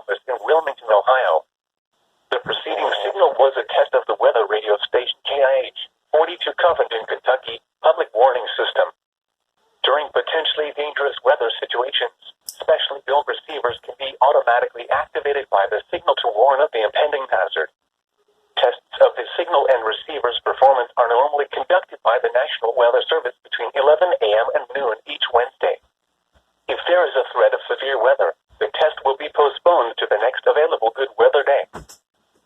office in Wilmington, Ohio. The preceding signal was a test of the weather radio station KIH-42 Covington, Kentucky, public warning system. During potentially dangerous weather situations, specially built receivers can be automatically activated by the signal to warn of the impending hazard. Tests of the signal and receiver's performance are normally conducted by the National Weather Service between 11 a.m. and noon each Wednesday. If there is a threat of severe weather, the test will be postponed to the next available good weather day.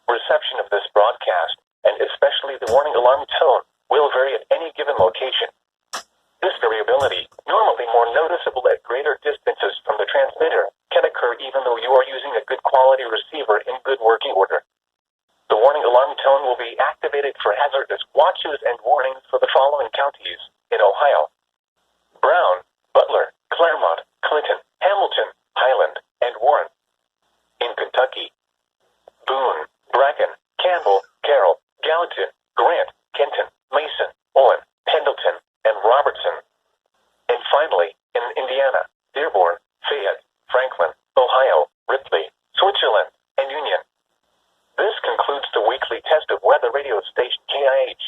Reception of this broadcast, and especially the warning alarm tone, will vary at any given location. This variability, normally more noticeable at greater distances from the transmitter, can occur even though you are using a good quality receiver in good working order. The warning alarm tone will be activated for hazardous watches and warnings for the following counties in Ohio: Brown, Butler, Claremont, Clinton, Hamilton, Highland, and Warren. In Kentucky: Boone, Bracken, Campbell, Carroll, Gallatin, Grant, Kenton, Mason, Owen, Pendleton, and Robertson. And finally, in Indiana: Dearborn, Fayette, Franklin, Ohio, Ripley, Switzerland, and Union. This concludes the weekly test of weather radio station KIH.